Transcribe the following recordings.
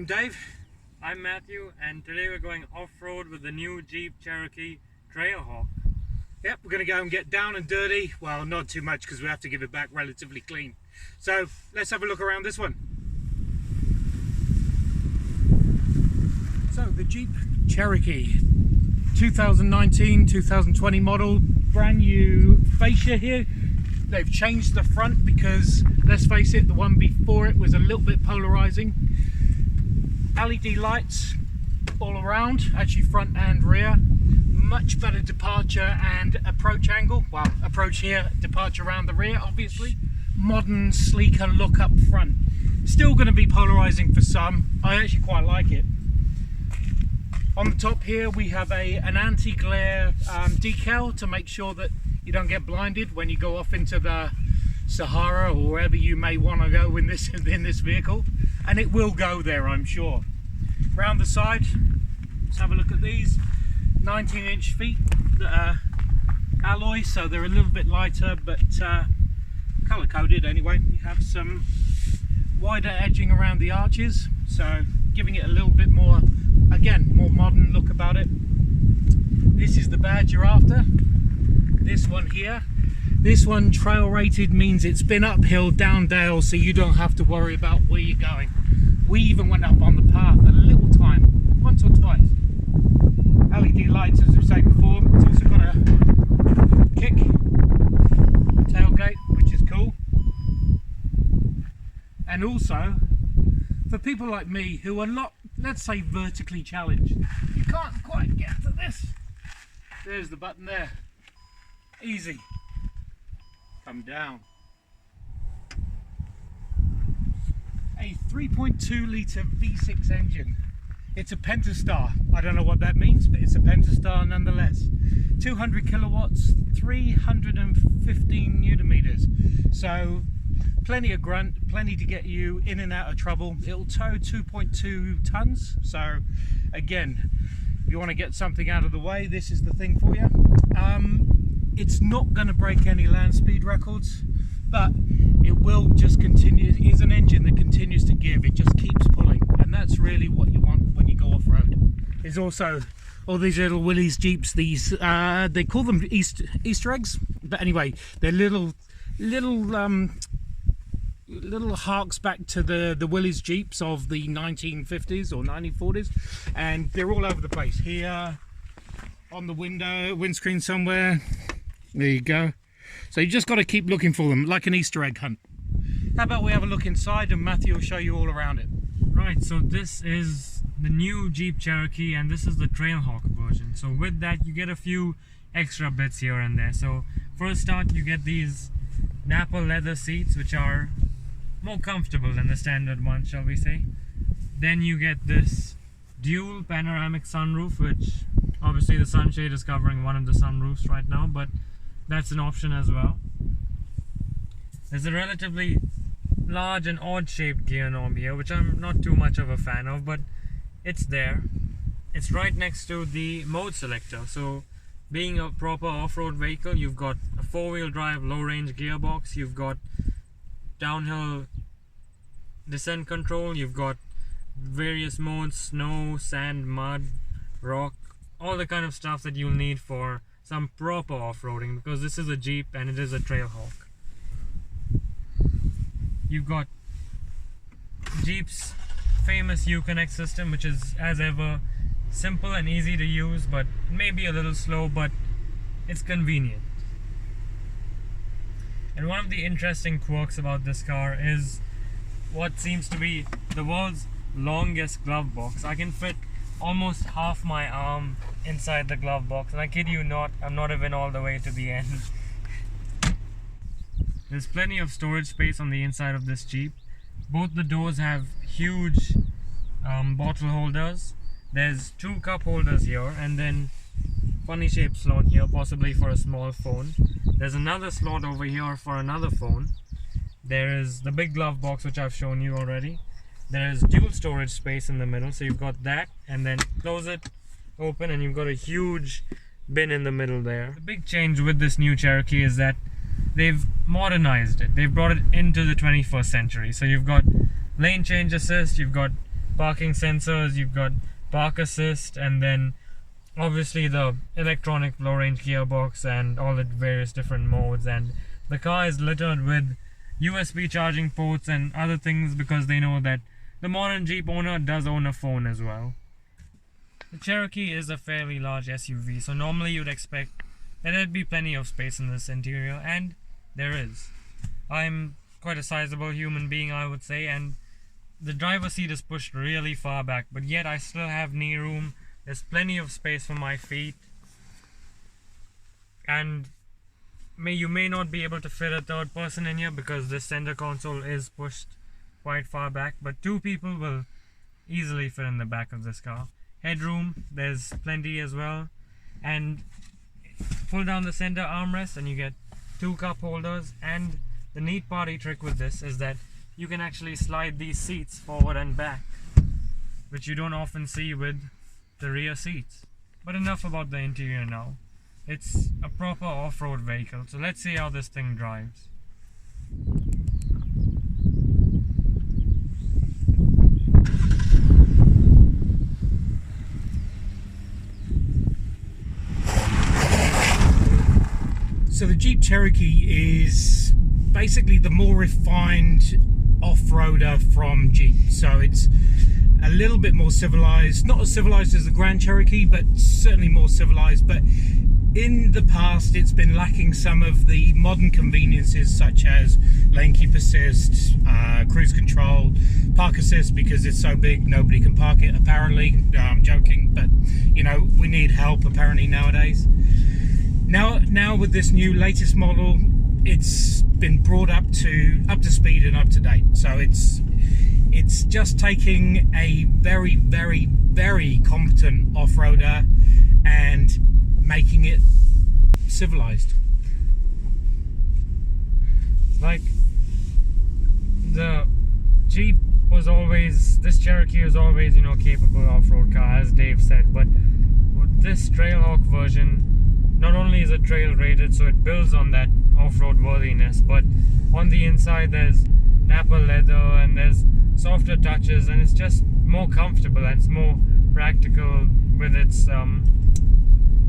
Dave. I'm Matthew, and today we're going off-road with the new Jeep Cherokee Trailhawk. Yep, we're going to go and get down and dirty. Well, not too much because we have to give it back relatively clean. So let's have a look around this one. So the Jeep Cherokee 2019-2020 model, brand new fascia here. They've changed the front because, let's face it, the one before it was a little bit polarizing. LED lights all around, actually front and rear. Much better departure and approach angle. Well, approach here, departure around the rear, obviously. Modern, sleeker look up front. Still going to be polarizing for some. I actually quite like it. On the top here we have an anti-glare decal to make sure that you don't get blinded when you go off into the Sahara or wherever you may want to go in this vehicle, and it will go there, I'm sure. Round the side, let's have a look at these 19-inch feet alloy, so they're a little bit lighter but color coded anyway. We have some wider edging around the arches, so giving it a little bit more, again, more modern look about it. This is the badge you're after. This one here, this one trail rated means it's been uphill, down dale, so you don't have to worry about where you're going. We even went up on the path a little time, once or twice. LED lights, as we said before. It's also got a kick tailgate, which is cool. And also, for people like me who are not, let's say, vertically challenged, you can't quite get to this. There's the button there. Easy. Come down. A 3.2 litre V6 engine. It's a Pentastar. I don't know what that means, but it's a Pentastar nonetheless. 200 kilowatts, 315 newton meters. So plenty of grunt, plenty to get you in and out of trouble. It'll tow 2.2 tons. So again, if you want to get something out of the way, this is the thing for you. It's not going to break any land speed records, but it will just continue. It is an engine that continues to give. It just keeps pulling, and that's really what you want when you go off-road. There's also all these little Willys Jeeps. These they call them Easter eggs, but anyway, they're little harks back to the Willys Jeeps of the 1950s or 1940s, and they're all over the place. Here, on the windscreen somewhere. There you go. So you just got to keep looking for them, like an Easter egg hunt. How about we have a look inside and Matthew will show you all around it. Right, so this is the new Jeep Cherokee and this is the Trailhawk version. So with that you get a few extra bits here and there. So first start, you get these Nappa leather seats, which are more comfortable than the standard ones, shall we say. Then you get this dual panoramic sunroof, which obviously the sunshade is covering one of the sunroofs right now, but that's an option as well. There's a relatively large and odd shaped gear knob here, which I'm not too much of a fan of, but it's there. It's right next to the mode selector. So being a proper off-road vehicle, you've got a four-wheel drive low range gearbox, you've got downhill descent control, you've got various modes, snow, sand, mud, rock, all the kind of stuff that you'll need for some proper off-roading, because this is a Jeep and it is a Trailhawk. You've got Jeep's famous Uconnect system, which is, as ever, simple and easy to use, but maybe a little slow, but it's convenient. And one of the interesting quirks about this car is what seems to be the world's longest glove box. I can fit almost half my arm inside the glove box, and I kid you not, I'm not even all the way to the end. There's plenty of storage space on the inside of this Jeep. Both the doors have huge bottle holders. There's two cup holders here, and then funny shaped slot here, possibly for a small phone. There's another slot over here for another phone. There is the big glove box, which I've shown you already. There is dual storage space in the middle, so you've got that, and then close it, open, and you've got a huge bin in the middle there. The big change with this new Cherokee is that they've modernized it. They've brought it into the 21st century. So you've got lane change assist, you've got parking sensors, you've got park assist, and then obviously the electronic low range gearbox and all the various different modes. And the car is littered with USB charging ports and other things because they know that the modern Jeep owner does own a phone as well. The Cherokee is a fairly large SUV, so normally you'd expect that there'd be plenty of space in this interior, and there is. I'm quite a sizable human being, I would say, and the driver's seat is pushed really far back, but yet I still have knee room. There's plenty of space for my feet, and you may not be able to fit a third person in here because this center console is pushed quite far back, but 2 people will easily fit in the back of this car. Headroom, there's plenty as well, and pull down the center armrest and you get 2 cup holders. And the neat party trick with this is that you can actually slide these seats forward and back, which you don't often see with the rear seats. But enough about the interior now. It's a proper off-road vehicle, so let's see how this thing drives. So the Jeep Cherokee is basically the more refined off-roader from Jeep. So it's a little bit more civilized, not as civilized as the Grand Cherokee, but certainly more civilized. But in the past, it's been lacking some of the modern conveniences such as lane keep assist, cruise control, park assist. Because it's so big, nobody can park it apparently. I'm joking, but you know, we need help apparently nowadays. Now with this new latest model, it's been brought up to speed and up to date. So it's just taking a very, very, very competent off-roader and making it civilized. Like, the Jeep was always, this Cherokee was always, you know, capable off-road car, as Dave said, but with this Trailhawk version, not only is it trail rated, so it builds on that off-road worthiness, but on the inside there's Napa leather and there's softer touches, and it's just more comfortable and it's more practical with its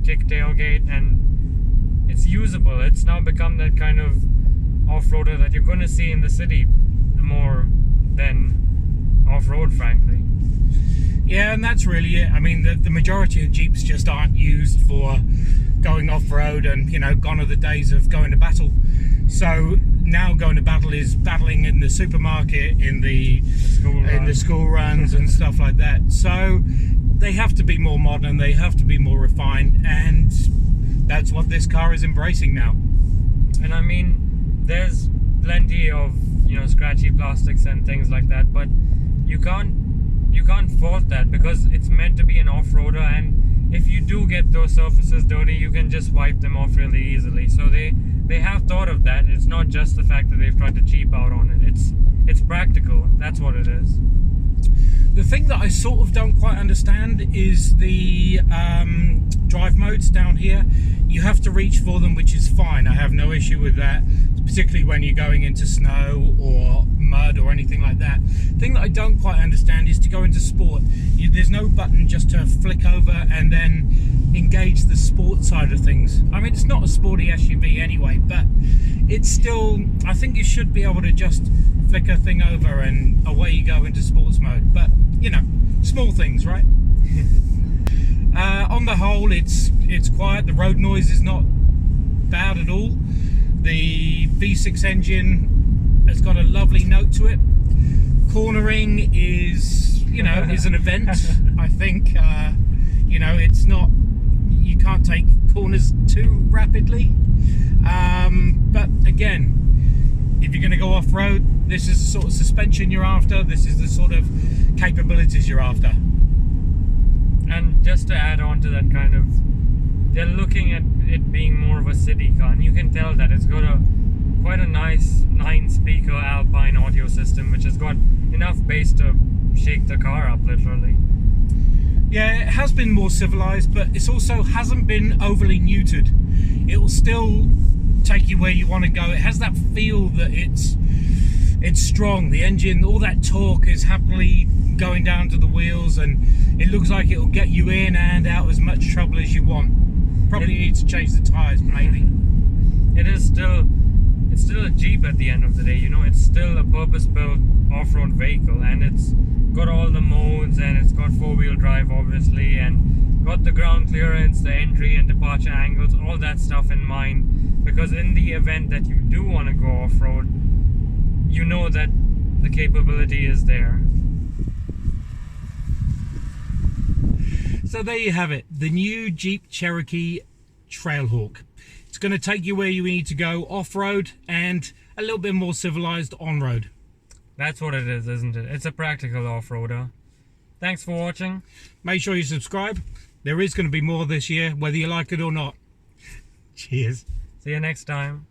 kick tailgate, and it's usable. It's now become that kind of off-roader that you're going to see in the city more than off-road, frankly. Yeah, and that's really it. I mean, the majority of Jeeps just aren't used for going off-road, and you know, gone are the days of going to battle. So now going to battle is battling in the supermarket, in the school runs and stuff like that. So they have to be more modern, they have to be more refined, and that's what this car is embracing now. And I mean, there's plenty of, you know, scratchy plastics and things like that, but you can't fault that because it's meant to be an off-roader, and if you do get those surfaces dirty, you can just wipe them off really easily. So they have thought of that. It's not just the fact that they've tried to cheap out on it. It's practical. That's what it is. The thing that I sort of don't quite understand is the drive modes down here. You have to reach for them, which is fine. I have no issue with that, particularly when you're going into snow or mud or anything like that. The thing that I don't quite understand is to go into sport. There's no button just to flick over and then engage the sport side of things. I mean, it's not a sporty SUV anyway, but it's still, I think you should be able to just flick a thing over and away you go into sports mode. But, you know, small things, right? On the whole, it's quiet. The road noise is not bad at all. The V6 engine has got a lovely note to it. Cornering is, you know, is an event. I think, you know, it's not, you can't take corners too rapidly. But again, if you're going to go off-road, this is the sort of suspension you're after. This is the sort of capabilities you're after. And just to add on to that, kind of, they're looking at it being more of a city car, and you can tell that it's got quite a nice 9-speaker Alpine audio system, which has got enough bass to shake the car up, literally. Yeah, it has been more civilized, but it also hasn't been overly neutered. It will still take you where you want to go. It has that feel that it's strong. The engine, all that torque is happily going down to the wheels, and it looks like it'll get you in and out as much trouble as you want. Probably need to change the tyres, maybe. It's still a Jeep at the end of the day, you know. It's still a purpose-built off-road vehicle, and it's got all the modes, and it's got four-wheel drive obviously, and got the ground clearance, the entry and departure angles, all that stuff in mind, because in the event that you do want to go off-road, you know that the capability is there. So there you have it, the new Jeep Cherokee Trailhawk. It's going to take you where you need to go off-road and a little bit more civilized on-road. That's what it is, isn't it? It's a practical off-roader. Thanks for watching. Make sure you subscribe. There is going to be more this year, whether you like it or not. Cheers. See you next time.